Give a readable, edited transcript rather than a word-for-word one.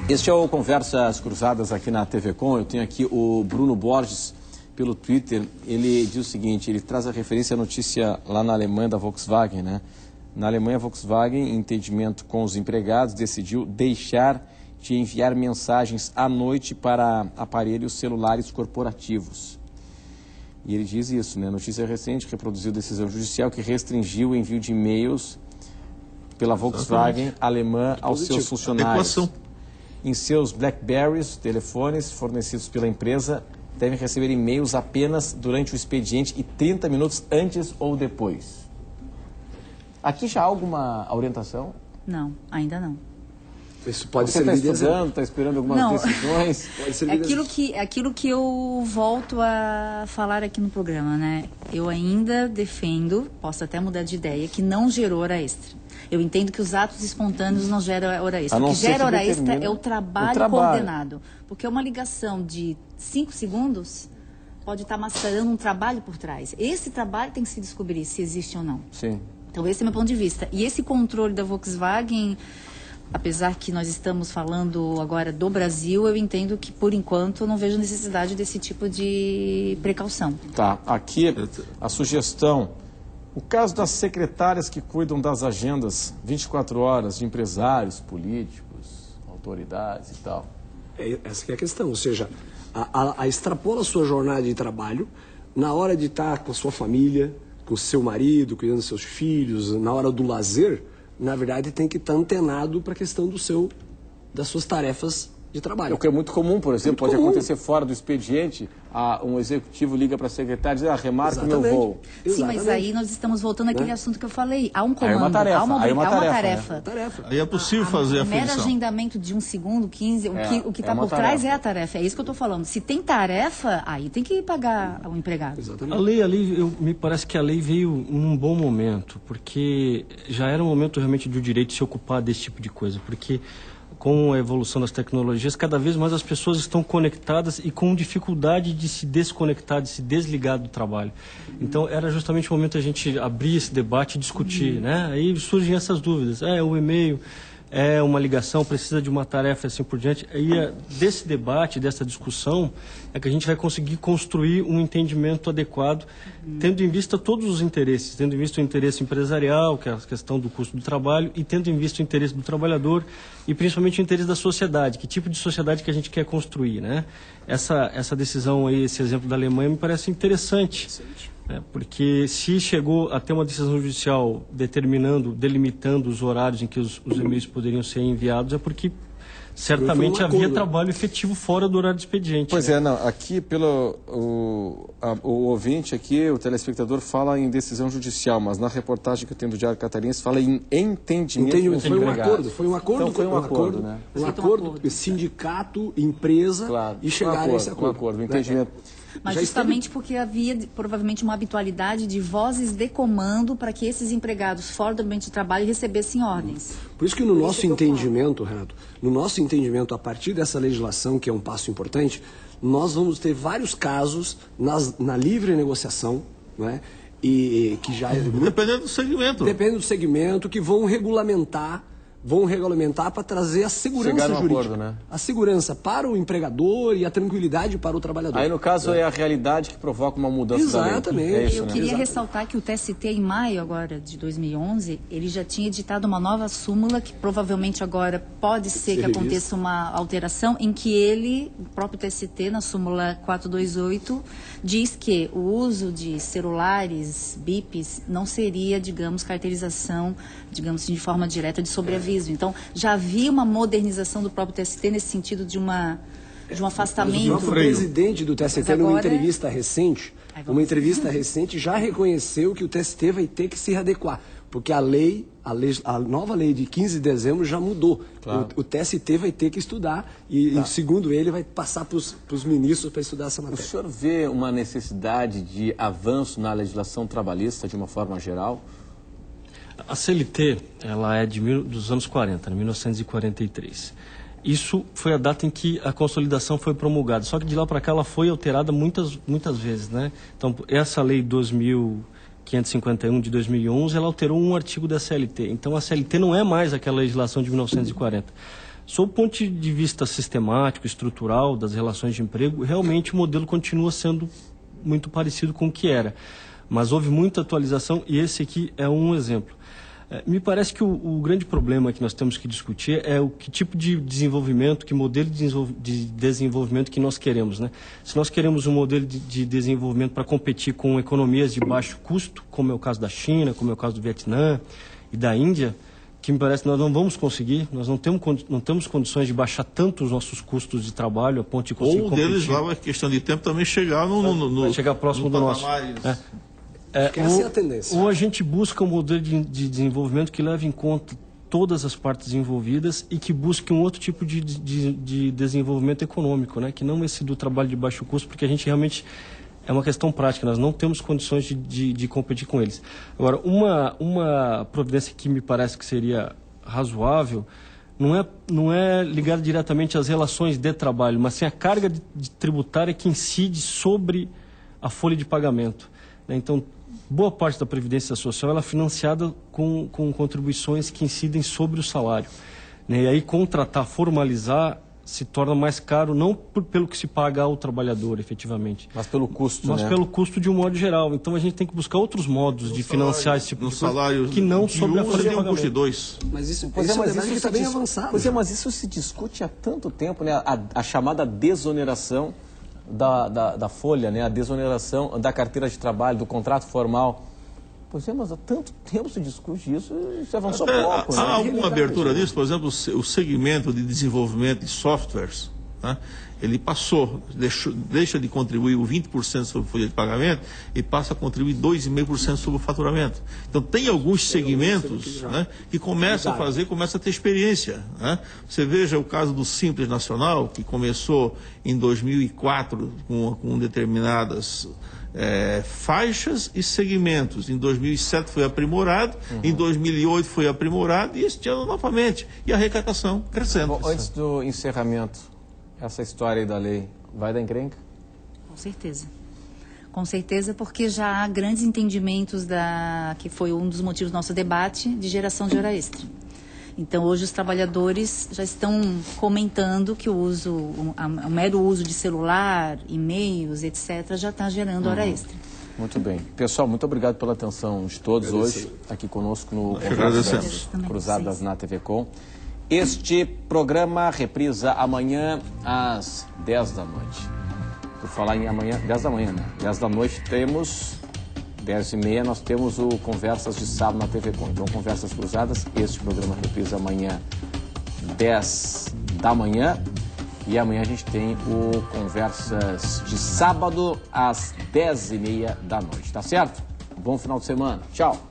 Este é o Conversas Cruzadas aqui na TV Com. Eu tenho aqui o Bruno Borges pelo Twitter. Ele diz o seguinte, ele traz a referência à notícia lá na Alemanha da Volkswagen, né? Na Alemanha, a Volkswagen, em entendimento com os empregados, decidiu deixar de enviar mensagens à noite para aparelhos celulares corporativos. E ele diz isso, né? Notícia recente reproduziu decisão judicial que restringiu o envio de e-mails pela Volkswagen alemã aos seus funcionários. Em seus Blackberries, telefones fornecidos pela empresa, devem receber e-mails apenas durante o expediente e 30 minutos antes ou depois. Aqui já há alguma orientação? Não, ainda não. Isso pode ser. Você está estudando, está esperando algumas decisões? Pode ser aquilo que eu volto a falar aqui no programa, né? Eu ainda defendo, posso até mudar de ideia, que não gerou hora extra. Eu entendo que os atos espontâneos não geram hora extra. O que gera hora extra é o trabalho coordenado. Porque uma ligação de 5 segundos pode estar mascarando um trabalho por trás. Esse trabalho tem que se descobrir se existe ou não. Sim. Então, esse é o meu ponto de vista. E esse controle da Volkswagen, apesar que nós estamos falando agora do Brasil, eu entendo que, por enquanto, eu não vejo necessidade desse tipo de precaução. Tá. Aqui, a sugestão... O caso das secretárias que cuidam das agendas 24 horas de empresários, políticos, autoridades e tal. Essa que é a questão, ou seja, extrapola a sua jornada de trabalho na hora de estar com a sua família, com o seu marido, cuidando dos seus filhos, na hora do lazer, na verdade tem que estar antenado para a questão das suas tarefas de trabalho. O que é muito comum, por exemplo, pode acontecer fora do expediente, um executivo liga para a secretária e diz, remarca o meu voo. Sim, mas aí nós estamos voltando àquele assunto que eu falei. Há um comando, há uma tarefa. Aí é possível fazer a função. O mero agendamento de 1 segundo, 15, o que está por trás é a tarefa. É isso que eu estou falando. Se tem tarefa, aí tem que pagar o empregado. Exatamente. Me parece que a lei veio num bom momento, porque já era um momento realmente do direito de se ocupar desse tipo de coisa, porque... Com a evolução das tecnologias, cada vez mais as pessoas estão conectadas e com dificuldade de se desconectar, de se desligar do trabalho. Então, era justamente o momento a gente abrir esse debate e discutir, né? Aí surgem essas dúvidas. O e-mail, uma ligação, precisa de uma tarefa, assim por diante. Aí, desse debate, dessa discussão, é que a gente vai conseguir construir um entendimento adequado, tendo em vista todos os interesses, tendo em vista o interesse empresarial, que é a questão do custo do trabalho, e tendo em vista o interesse do trabalhador e principalmente o interesse da sociedade, que tipo de sociedade que a gente quer construir, né? Essa decisão aí, esse exemplo da Alemanha me parece interessante. Porque se chegou a ter uma decisão judicial delimitando os horários em que os e-mails poderiam ser enviados, é porque certamente havia trabalho efetivo fora do horário de expediente. Pois aqui o ouvinte aqui, o telespectador fala em decisão judicial, mas na reportagem que eu tenho do Diário Catarinense fala em entendimento. Foi um acordo, né? Um acordo, sindicato, empresa, claro, e chegar a esse acordo. Entendimento. Mas justamente porque havia provavelmente uma habitualidade de vozes de comando para que esses empregados fora do ambiente de trabalho recebessem ordens. Por isso que no nosso entendimento, Renato, a partir dessa legislação, que é um passo importante, nós vamos ter vários casos na livre negociação, não é? E que já dependendo do segmento. Dependendo do segmento, que vão regulamentar para trazer a segurança jurídica. Acordo, né? A segurança para o empregador e a tranquilidade para o trabalhador. Aí, no caso, é a realidade que provoca uma mudança da lei. Exatamente. Eu queria ressaltar que o TST, em maio agora de 2011, ele já tinha editado uma nova súmula, que provavelmente agora pode ser que aconteça uma alteração, em que o próprio TST, na súmula 428, diz que o uso de celulares, bips, não seria, digamos, carteirização, digamos assim, de forma direta de sobreaviso. Então, já havia uma modernização do próprio TST nesse sentido de um afastamento. O próprio presidente do TST, numa entrevista recente, já reconheceu que o TST vai ter que se readequar, porque a nova lei de 15 de dezembro já mudou. Claro. O TST vai ter que estudar e, segundo ele, vai passar para os ministros para estudar essa matéria. O senhor vê uma necessidade de avanço na legislação trabalhista de uma forma geral? A CLT, ela é dos anos 40, 1943. Isso foi a data em que a consolidação foi promulgada. Só que de lá para cá ela foi alterada muitas vezes, né? Então, essa lei 2551 de 2011, ela alterou um artigo da CLT. Então, a CLT não é mais aquela legislação de 1940. Sob o ponto de vista sistemático, estrutural, das relações de emprego, realmente o modelo continua sendo muito parecido com o que era. Mas houve muita atualização e esse aqui é um exemplo. Me parece que o grande problema que nós temos que discutir é o que tipo de desenvolvimento, que modelo de desenvolvimento que nós queremos, né? Se nós queremos um modelo de desenvolvimento para competir com economias de baixo custo, como é o caso da China, como é o caso do Vietnã e da Índia, que me parece que nós não vamos conseguir, nós não temos condições de baixar tanto os nossos custos de trabalho a ponto de conseguir competir. Ou deles lá, é questão de tempo, também chegar vai chegar próximo do nosso. Essa é a tendência. Ou a gente busca um modelo de desenvolvimento que leve em conta todas as partes envolvidas e que busque um outro tipo de desenvolvimento econômico, né? Que não esse do trabalho de baixo custo, porque a gente realmente é uma questão prática, nós não temos condições de competir com eles. Agora, uma providência que me parece que seria razoável não é ligada diretamente às relações de trabalho, mas sim a carga tributária que incide sobre a folha de pagamento, né? Então, boa parte da Previdência Social ela é financiada com contribuições que incidem sobre o salário, né? E aí contratar, formalizar, se torna mais caro, não pelo que se paga ao trabalhador, efetivamente. Mas pelo custo, mas pelo custo de um modo geral. Então a gente tem que buscar outros modos de financiar esse tipo de coisa que não sobre a folha de pagamento. Custo de 2. Mas isso está bem avançado. Pois é, mas isso se discute há tanto tempo, né? A chamada desoneração da folha, né? A desoneração da carteira de trabalho, do contrato formal. Pois é, mas há tanto tempo se discute isso, isso avançou pouco. Há alguma abertura disso? Por exemplo, o segmento de desenvolvimento de softwares, né? Ele deixa de contribuir o 20% sobre a folha de pagamento e passa a contribuir 2,5% sobre o faturamento. Então, tem alguns segmentos, né, que começam a ter experiência, né? Você veja o caso do Simples Nacional, que começou em 2004 com determinadas faixas e segmentos. Em 2007 foi aprimorado, em 2008 foi aprimorado e este ano novamente. E a arrecadação crescendo. Bom, antes do encerramento, essa história aí da lei vai dar encrenca? Com certeza. Com certeza, porque já há grandes entendimentos que foi um dos motivos do nosso debate de geração de hora extra. Então, hoje os trabalhadores já estão comentando que o mero uso de celular, e-mails, etc., já está gerando hora extra. Muito bem. Pessoal, muito obrigado pela atenção de todos hoje, aqui conosco no Agradecemos. Cruzadas na TV Com. Este programa reprisa amanhã às 10 da noite. Por falar em amanhã, 10 da manhã, né? 10 da noite temos... 10h30 nós temos o Conversas de Sábado na TV Com. Então, Conversas Cruzadas, este programa reprisa amanhã 10 da manhã. E amanhã a gente tem o Conversas de Sábado às 10h30 da noite. Tá certo? Bom final de semana. Tchau.